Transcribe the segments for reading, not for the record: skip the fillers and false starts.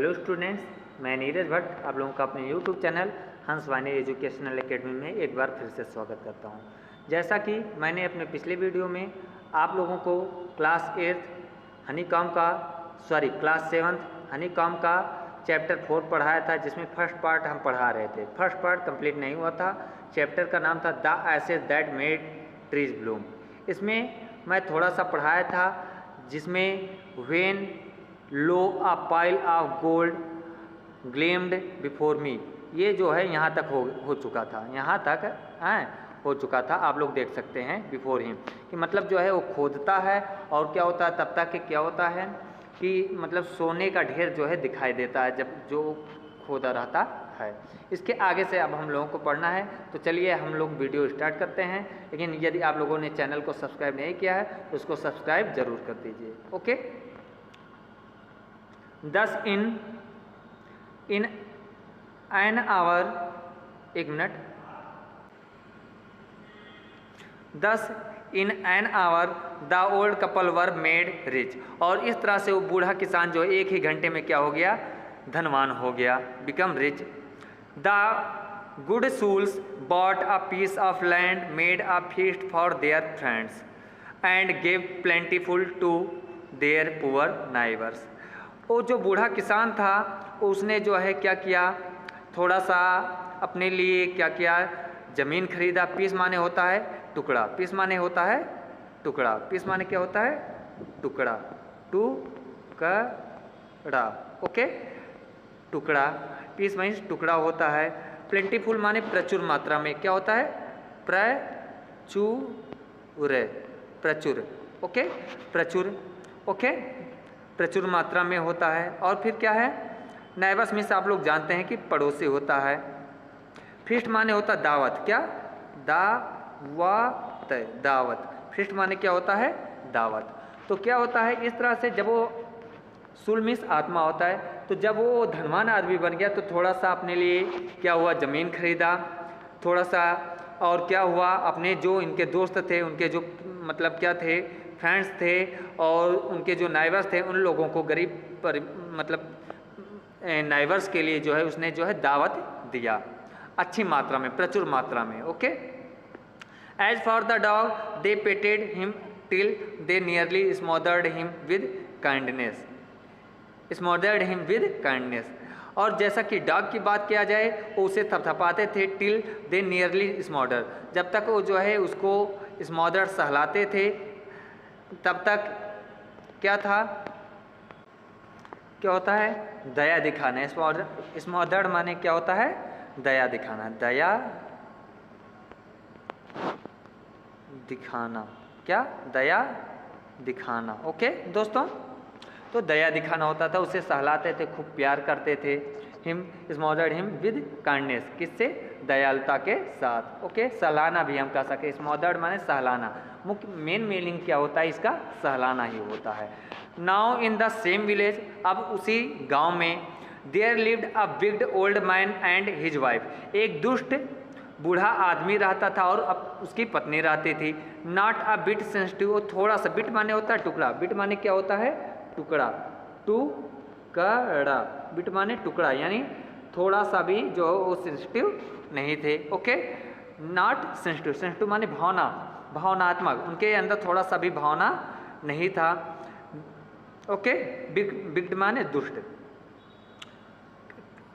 Hello students, मैं नीरज भट्ट आप लोगों का अपने यूट्यूब चैनल हंस वाणी एजुकेशनल एकेडमी में एक बार फिर से स्वागत करता हूं। जैसा कि मैंने अपने पिछले वीडियो में आप लोगों को क्लास 7 हनीकॉम्ब का चैप्टर 4 पढ़ाया था, जिसमें फर्स्ट पार्ट हम पढ़ा रहे थे। फर्स्ट पार्ट कंप्लीट नहीं हुआ था। चैप्टर का नाम था the ashes that made trees bloom. इसमें मैं थोड़ा सा पढ़ाया था, जिसमें when lo a pile of gold gleamed before me, ये जो है यहाँ तक हो चुका था, यहाँ तक हो चुका था। आप लोग देख सकते हैं बिफोर हिम कि मतलब जो है वो खोदता है और क्या होता है, तब तक कि क्या होता है कि मतलब सोने का ढेर जो है दिखाई देता है जब जो खोदा रहता है। इसके आगे से अब हम लोगों को पढ़ना है, तो चलिए हम लोग वीडियो स्टार्ट करते हैं। लेकिन यदि आप लोगों ने चैनल को सब्सक्राइब नहीं किया है तो उसको सब्सक्राइब जरूर कर दीजिए। Okay. Thus in an hour, एक minute. Thus in an hour the old couple were made rich, और इस तरह से वो बूढ़ा किसान जो एक ही घंटे में क्या हो गया, धनवान हो गया, become rich. The good souls bought a piece of land, made a feast for their friends, and gave plentiful to their poor neighbors. वो जो बूढ़ा किसान था उसने जो है क्या किया, थोड़ा सा अपने लिए क्या किया, ज़मीन खरीदा। पीस माने होता है टुकड़ा, पीस माने होता है टुकड़ा, पीस माने क्या होता है, टुकड़ा, टुकड़ा। ओके, टुकड़ा, पीस मीन्स टुकड़ा होता है। प्लेंटीफुल माने प्रचुर मात्रा में, क्या होता है, प्रचुर, प्रचुर। ओके, प्रचुर। ओके, प्रचुर मात्रा में होता है। और फिर क्या है, नाइबर्स में से आप लोग जानते हैं कि पड़ोसी होता है। फीस्ट माने होता दावत, क्या, दावत, दावत। फीस्ट माने क्या होता है, दावत। तो क्या होता है, इस तरह से जब वो सुल मीन्स आत्मा होता है, तो जब वो धनवान आदमी बन गया तो थोड़ा सा अपने लिए क्या हुआ, ज़मीन खरीदा थोड़ा सा। और क्या हुआ, अपने जो इनके दोस्त थे, उनके जो मतलब क्या थे, फ्रेंड्स थे, और उनके जो नाइबर्स थे, उन लोगों को गरीब पर मतलब नाइबर्स के लिए जो है उसने जो है दावत दिया, अच्छी मात्रा में, प्रचुर मात्रा में। Okay. As for the dog they petted him till they nearly smothered him with kindness, smothered him with kindness. और जैसा कि डॉग की बात किया जाए, वो उसे थपथपाते थे, टिल दे नियरली स्मॉदर्ड, जब तक वो जो है उसको स्मॉदर्ड सहलाते थे, तब तक क्या था, क्या होता है, दया दिखाना। स्मॉदर्ड माने क्या होता है, दया दिखाना, दया दिखाना, क्या, दया दिखाना। ओके दोस्तों, तो दया दिखाना होता था, उसे सहलाते थे, खूब प्यार करते थे। हिम स्मॉदर्ड हिम विद काइंडनेस, किससे, दयालुता के साथ। ओके, सहलाना भी हम कह सके, स्मॉदर्ड माने सहलाना। मुख्य मेन मीनिंग क्या होता है इसका, सहलाना ही होता है। Now in the same village, अब उसी गांव में, there lived a big old man and his wife, एक दुष्ट बूढ़ा आदमी रहता था और अब उसकी पत्नी रहती थी। नॉट अ बिट सेंसिटिव, थोड़ा सा, बिट माने होता है टुकड़ा, बिट माने क्या होता है, टुकड़ा, टुकड़ा, बिट माने टुकड़ा, यानी थोड़ा सा भी जो वो सेंसिटिव नहीं थे। ओके, नॉट सेंसिटिव, सेंसिटिव माने भावना, भावनात्मक, उनके अंदर थोड़ा सा भी भावना नहीं था। ओके, बिग माने दुष्ट।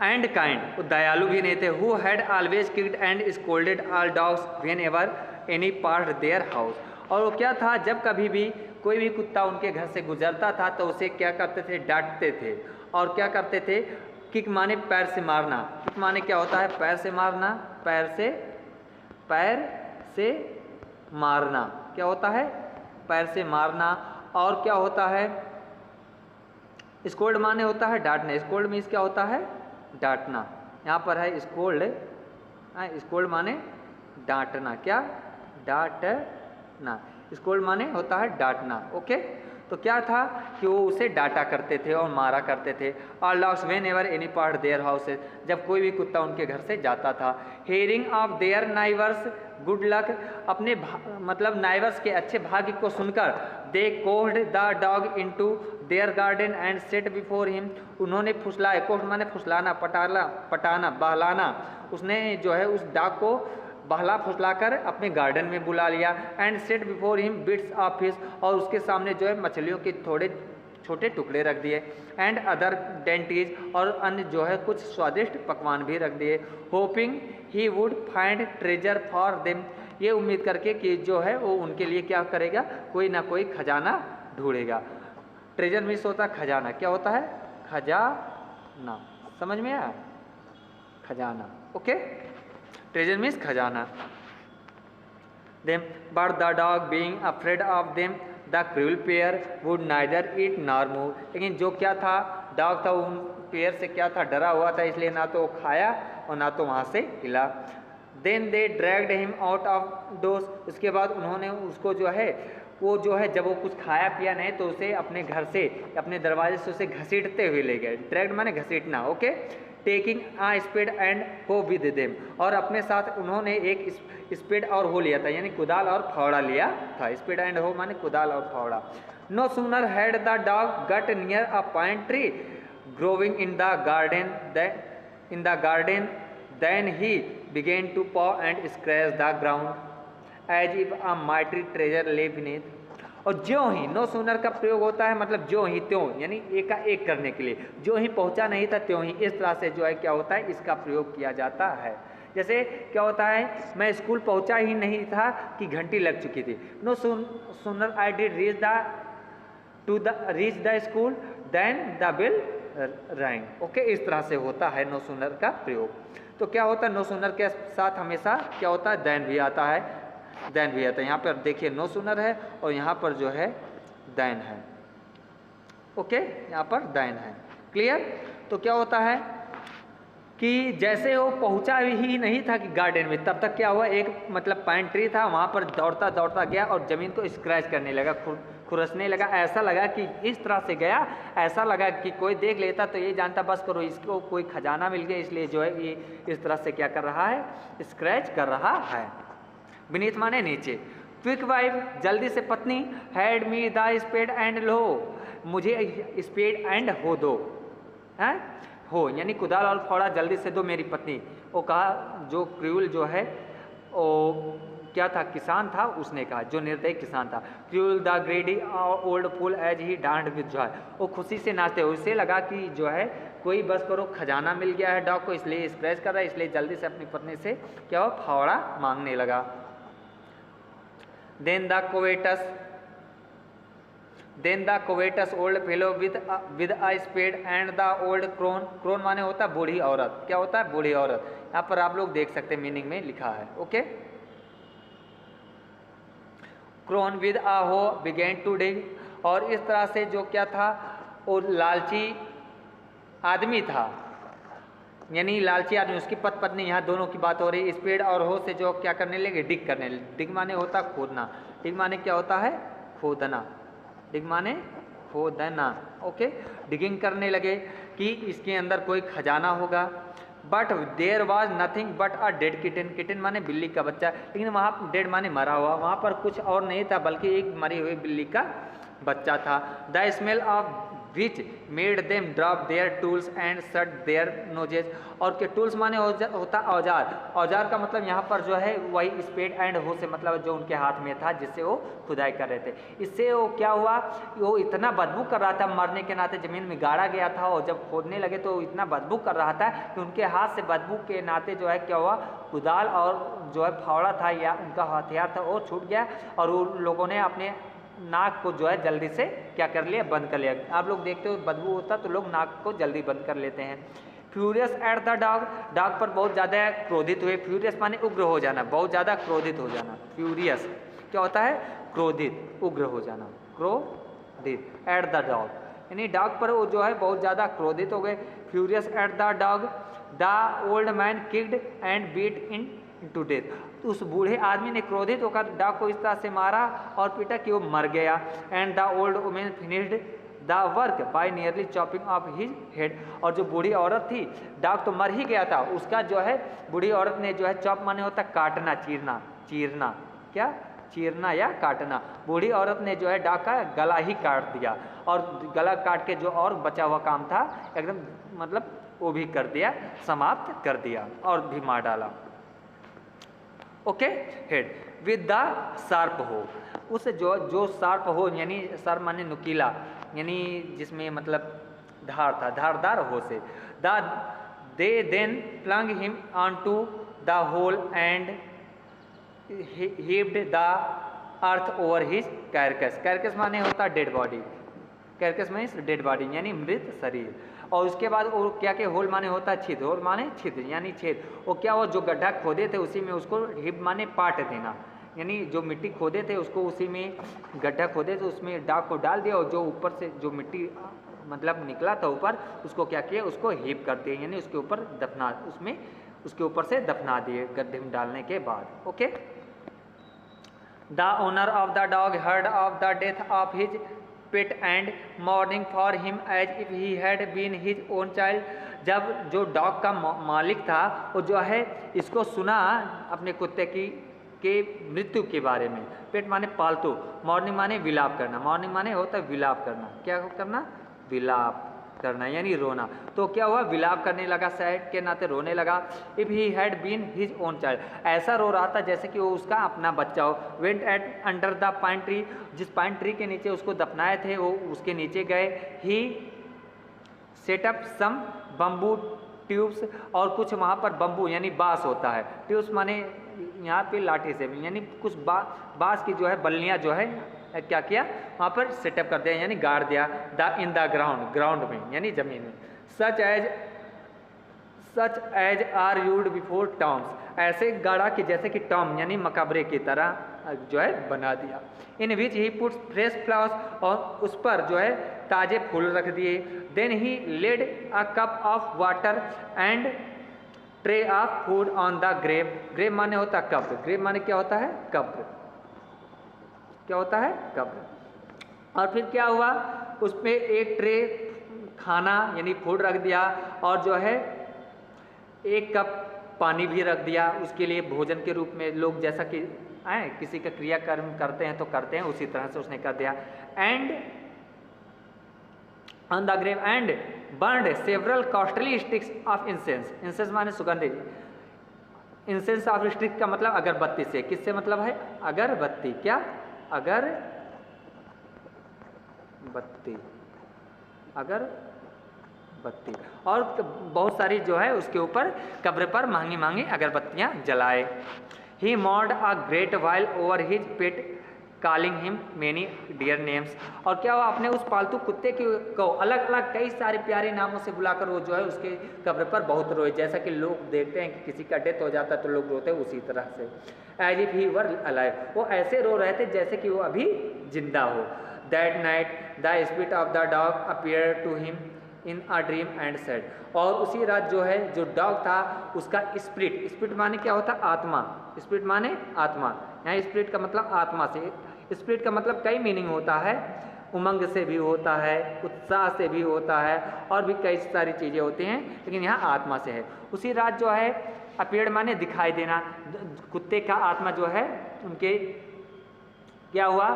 एंड काइंड, वो दयालु भी नहीं थे। Who had always kicked and scolded all dogs when ever any pass their house, और वो क्या था, जब कभी भी कोई भी कुत्ता उनके घर से गुजरता था तो उसे क्या करते थे, डांटते थे। और क्या करते थे, किक माने पैर से मारना, किक माने क्या होता है, पैर से मारना, पैर से मारना, क्या होता है, पैर से मारना। और क्या होता है, स्कोल्ड माने होता है डांटना, स्कोल्ड मीन्स क्या होता है, डांटना। यहाँ पर है स्कोल्ड, स्कोल्ड माने डांटना, क्या, डांटना, स्कोल्ड माने होता है डांटना। ओके, तो क्या था कि वो उसे डांटा करते थे और मारा करते थे। All dogs whenever any part their houses, जब कोई भी कुत्ता उनके घर से जाता था। Hearing of their neighbours good luck, अपने मतलब नाइवर्स के अच्छे भाग्य को सुनकर they coaxed the dog into their garden and set before him, उन्होंने फुसलाए, कोह्ड माने फुसलाना, पटाना, बहलाना, उसने जो है उस डॉग को बहला फुसलाकर अपने गार्डन में बुला लिया। And set before him bits of fish, और उसके सामने जो है मछलियों के थोड़े छोटे टुकड़े रख दिए। एंड अदर डेंटीज, और अन्य जो है कुछ स्वादिष्ट पकवान भी रख दिए। Hopping he would find treasure for them, ये उम्मीद करके कि जो है वो उनके लिए क्या करेगा, कोई ना कोई खजाना ढूंढेगा। ट्रेजर मीन्स होता खजाना, क्या होता है, खजाना, समझ में आया, खजाना, ओके। ट्रेजर मीन्स खजाना। Them but the dog being afraid of them the cruel pair would neither eat nor move, लेकिन जो क्या था, डॉग था, उन पेयर से क्या था, डरा हुआ था, इसलिए ना तो खाया और ना तो वहाँ से हिला। Then they dragged him out of doors, उसके बाद उन्होंने उसको जो है वो जो है जब वो कुछ खाया पिया नहीं तो उसे अपने घर से, अपने दरवाजे से उसे घसीटते हुए ले गए। ड्रैग्ड माने घसीटना, okay. Taking a spade and hoe with them, और अपने साथ उन्होंने एक स्पेड और हो लिया था, यानी कुदाल और फावड़ा लिया था। स्पेड एंड हो माने कुदाल और फावड़ा। No sooner had the dog got near a pine tree growing in the garden then he began to paw and scratch the ground as if a mighty treasure lay beneath. और ज्यों ही, no sooner का प्रयोग होता है मतलब ज्यों ही त्यों, यानी एक का एक करने के लिए, ज्यों ही पहुंचा नहीं था त्यों ही, इस तरह से जो है क्या होता है, इसका प्रयोग किया जाता है। जैसे क्या होता है, मैं स्कूल पहुंचा ही नहीं था कि घंटी लग चुकी थी। No sooner I did reach the school then the bell rang, okay. इस तरह से होता है नो सूनर का प्रयोग। तो क्या होता है, नो सूनर के साथ हमेशा क्या होता है, देन भी आता है, देन भी आता है। यहाँ पर देखिए नो सूनर है और यहाँ पर जो है देन है, ओके, यहाँ पर देन है, क्लियर। तो क्या होता है कि जैसे वो पहुंचा ही नहीं था कि गार्डन में, तब तक क्या हुआ, एक मतलब पाइन ट्री था, वहाँ पर दौड़ता दौड़ता गया और ज़मीन को स्क्रैच करने लगा, खुरसने लगा। ऐसा लगा कि इस तरह से गया, ऐसा लगा कि कोई देख लेता तो ये जानता बस करो इसको कोई खजाना मिल गया, इसलिए जो है ये इस तरह से क्या कर रहा है, स्क्रैच कर रहा है। बीनीथ माने नीचे। क्विक वाइफ, जल्दी से पत्नी। Had me the spade and लो, मुझे स्पेड एंड हो दो, हैं, हो यानी कुदाल और फावड़ा जल्दी से दो मेरी पत्नी। वो कहा, जो क्रूल जो है वो क्या था, किसान था, उसने कहा, जो निर्दयी किसान था। Cruel the greedy old fool as he danced with Joy, वो खुशी से नाचते हुए, उसे लगा कि जो है कोई बस करो खजाना मिल गया है डॉग को, इसलिए स्क्रैच कर रहा है, इसलिए जल्दी से अपनी पत्नी से क्या हो, फावड़ा मांगने लगा। Then the covetous old fellow with a spade and the old crone माने होता है बूढ़ी औरत, क्या होता है, बूढ़ी औरत। यहाँ पर आप लोग देख सकते हैं मीनिंग में लिखा है, okay. crone with a hoe began to dig, और इस तरह से जो क्या था, वो लालची आदमी था, यानी लालची आदमी, उसकी पत्नी, यहाँ दोनों की बात हो रही है। स्पेड और हो से जो क्या करने लगे, डिग करने लगे। डिग माने होता खोदना, डिग माने क्या होता है, खोदना, डिग माने खोदना, ओके। डिगिंग करने लगे कि इसके अंदर कोई खजाना होगा। But there was nothing but a dead kitten, kitten माने बिल्ली का बच्चा, लेकिन वहाँ डेड माने मरा हुआ, वहाँ पर कुछ और नहीं था बल्कि एक मरी हुई बिल्ली का बच्चा था। The smell of which made them drop there tools and shut there noses, और के टूल्स माने होता औजार, औजार का मतलब यहाँ पर जो है वही स्पेड एंड हो से मतलब जो उनके हाथ में था जिससे वो खुदाई कर रहे थे। इससे वो क्या हुआ, वो इतना बदबू कर रहा था, मरने के नाते ज़मीन में गाड़ा गया था, और जब खोदने लगे तो इतना बदबू कर रहा था कि उनके हाथ से बदबू के नाते जो है क्या हुआ, कुदाल और जो है फावड़ा था या उनका हथियार था वो छूट गया, और उन लोगों ने अपने नाक को जो है जल्दी से क्या कर लिया, बंद कर लिया। आप लोग देखते हो बदबू होता तो लोग नाक को जल्दी बंद कर लेते हैं। Furious at the dog, dog पर बहुत ज़्यादा क्रोधित हुए। फ्यूरियस माने उग्र हो जाना, बहुत ज़्यादा क्रोधित हो जाना। फ्यूरियस क्या होता है, क्रोधित, उग्र हो जाना, क्रोधित। एट द डॉग यानी डॉग पर वो जो है बहुत ज़्यादा क्रोधित हो गए। Furious at the dog the old man kicked and beat in to death, उस बूढ़े आदमी ने क्रोधित होकर डॉग को इस तरह से मारा और पीटा कि वो मर गया। And the old women finished the work by nearly chopping of his head. और जो बूढ़ी औरत थी, डॉग तो मर ही गया था, उसका जो है बूढ़ी औरत ने जो है, चॉप माने होता काटना, चीरना, चीरना, क्या चीरना या काटना, बूढ़ी औरत ने जो है डॉग का गला ही काट दिया और गला काट के जो और बचा हुआ काम था एकदम मतलब वो भी कर दिया, समाप्त कर दिया और भी मार डाला। Okay, head with the sharp हो, उस जो शार्प हो यानी शार्प माने नुकीला, यानी जिसमें मतलब धार था, धारदार हो से, they then plunge him on to the hole and heaved the earth over his carcass। carcass माने होता dead body, carcass means dead body यानी मृत शरीर। और उसके बाद वो क्या के होल माने होता छिद्र, होल माने छिद्र यानी छेद। वो क्या वो जो गड्ढा खोदे थे उसी में उसको हिप माने पाट देना, यानी जो मिट्टी खोदे थे उसको उसी में गड्ढा खोदे थे उसमें डॉग को डाल दिया और जो ऊपर से जो मिट्टी मतलब निकला था ऊपर उसको क्या किया, उसको हिप कर दिया यानी उसके ऊपर दफना, उसमें उसके ऊपर से दफना दिए गड्ढे में डालने के बाद। Okay, the owner of the dog heard of the death of his pet and mourning for him as if he had been his own child. जब जो डॉग का मालिक था वो जो है इसको सुना अपने कुत्ते की के मृत्यु के बारे में। पेट माने पालतू, मॉर्निंग माने विलाप करना, मॉर्निंग माने होता है विलाप करना, क्या करना, विलाप करना यानी रोना। तो क्या हुआ, विलाप करने लगा, सैड के नाते रोने लगा। If he had been his own child, ऐसा रो रहा था जैसे कि वो उसका अपना बच्चा हो। Went at under the pine tree, जिस पाइन ट्री के नीचे उसको दफनाए थे वो उसके नीचे गए। He set up some bamboo tubes, और कुछ वहाँ पर बम्बू यानी बांस होता है, ट्यूब्स माने यहाँ पे लाठी से यानी कुछ बांस की जो है बल्लियाँ जो है क्या किया वहाँ पर सेटअप कर दिया यानी गाड़ दिया। इन द ग्राउंड, ग्राउंड में यानी जमीन में। Such as are used before tombs, ऐसे गाड़ा कि जैसे कि टॉम यानी मकबरे की तरह जो है बना दिया। In which he puts fresh flowers, और उस पर जो है ताजे फूल रख दिए। Then he laid a cup of water and tray of food on the grave. Grave माने होता कब्र, ग्रेव माने क्या होता है, कब्र, क्या होता है, कब्र। और फिर क्या हुआ, उसमें एक ट्रे खाना यानी फूड रख दिया और जो है एक कप पानी भी रख दिया उसके लिए भोजन के रूप में। लोग जैसा कि किसी का क्रियाकर्म करते हैं तो करते हैं उसी तरह से उसने कर दिया। And on the grave and burned several costly sticks of incense, incense माने सुगंधित, इंसेंस ऑफ स्टिक का मतलब अगरबत्ती से, किससे मतलब है, अगरबत्ती, क्या, अगरबत्ती, अगरबत्ती। और बहुत सारी जो है उसके ऊपर कब्र पर महंगी महंगी अगरबत्तियां जलाए। He mourned a great while over his pet calling him many dear names, और क्या हुआ, अपने उस पालतू कुत्ते को अलग अलग कई सारे प्यारे नामों से बुलाकर वो जो है उसके कब्र पर बहुत रोए। जैसा कि लोग देखते हैं कि किसी का डेथ हो जाता है तो लोग रोते हैं उसी तरह से। As if he were alive, वो ऐसे रो रहे थे जैसे कि वो अभी जिंदा हो। That night the spirit of the dog appear to him in a dream and said, और उसी रात जो है जो डॉग था उसका स्पिरिट, स्पिरिट माने क्या होता, आत्मा, स्पिरिट माने आत्मा, यहाँ स्पिरिट का मतलब आत्मा से, स्पिरिट का मतलब कई मीनिंग होता है, उमंग से भी होता है, उत्साह से भी होता है और भी कई सारी चीज़ें होती हैं, लेकिन यहाँ आत्मा से है। उसी रात जो है अपीयर माने दिखाई देना, कुत्ते का आत्मा जो है उनके क्या हुआ,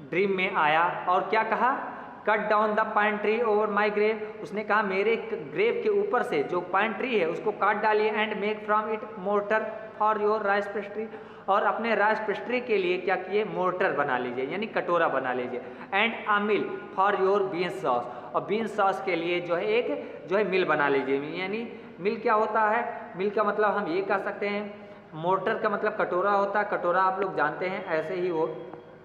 ड्रीम में आया और क्या कहा, cut down the pine tree over my grave, उसने कहा मेरे ग्रेव के ऊपर से जो पाइन ट्री है उसको काट डालिए। And make from it mortar for your rice pastry, और अपने राइस पेस्ट्री के लिए क्या किए, मोर्टर बना लीजिए यानी कटोरा बना लीजिए। And a mill for your beans sauce, और बीन्स सॉस के लिए जो है एक जो है मिल बना लीजिए। यानी मिल क्या होता है, मिल का मतलब हम ये कह सकते हैं, मोर्टर का मतलब कटोरा होता है, कटोरा आप लोग जानते हैं ऐसे ही हो,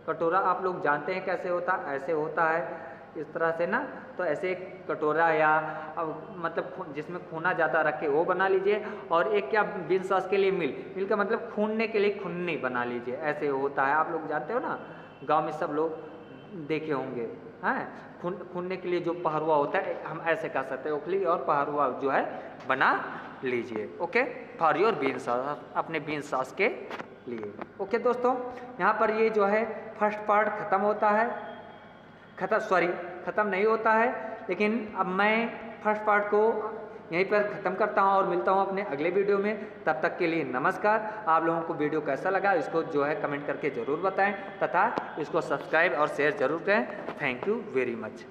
कटोरा आप लोग जानते हैं कैसे होता, ऐसे होता है इस तरह से ना, तो ऐसे एक कटोरा या मतलब जिसमें खूना जाता रख के वो बना लीजिए। और एक क्या बीन सॉस के लिए मिल, मिल का मतलब खूनने के लिए खुन्नी बना लीजिए, ऐसे होता है, आप लोग जानते हो ना, गांव में सब लोग देखे होंगे। हाँ, खूनने के लिए जो पहरुआ होता है, हम ऐसे कह सकते हैं, ओखली और पहरुआ जो है बना लीजिए। Okay, for your bean sauce, अपने बीन सॉस के लिए। ओके दोस्तों, यहाँ पर ये जो है फर्स्ट पार्ट ख़त्म होता है, ख़त्म नहीं होता है, लेकिन अब मैं फर्स्ट पार्ट को यहीं पर ख़त्म करता हूँ और मिलता हूँ अपने अगले वीडियो में। तब तक के लिए नमस्कार। आप लोगों को वीडियो कैसा लगा इसको जो है कमेंट करके ज़रूर बताएं, तथा इसको सब्सक्राइब और शेयर ज़रूर करें। Thank you very much.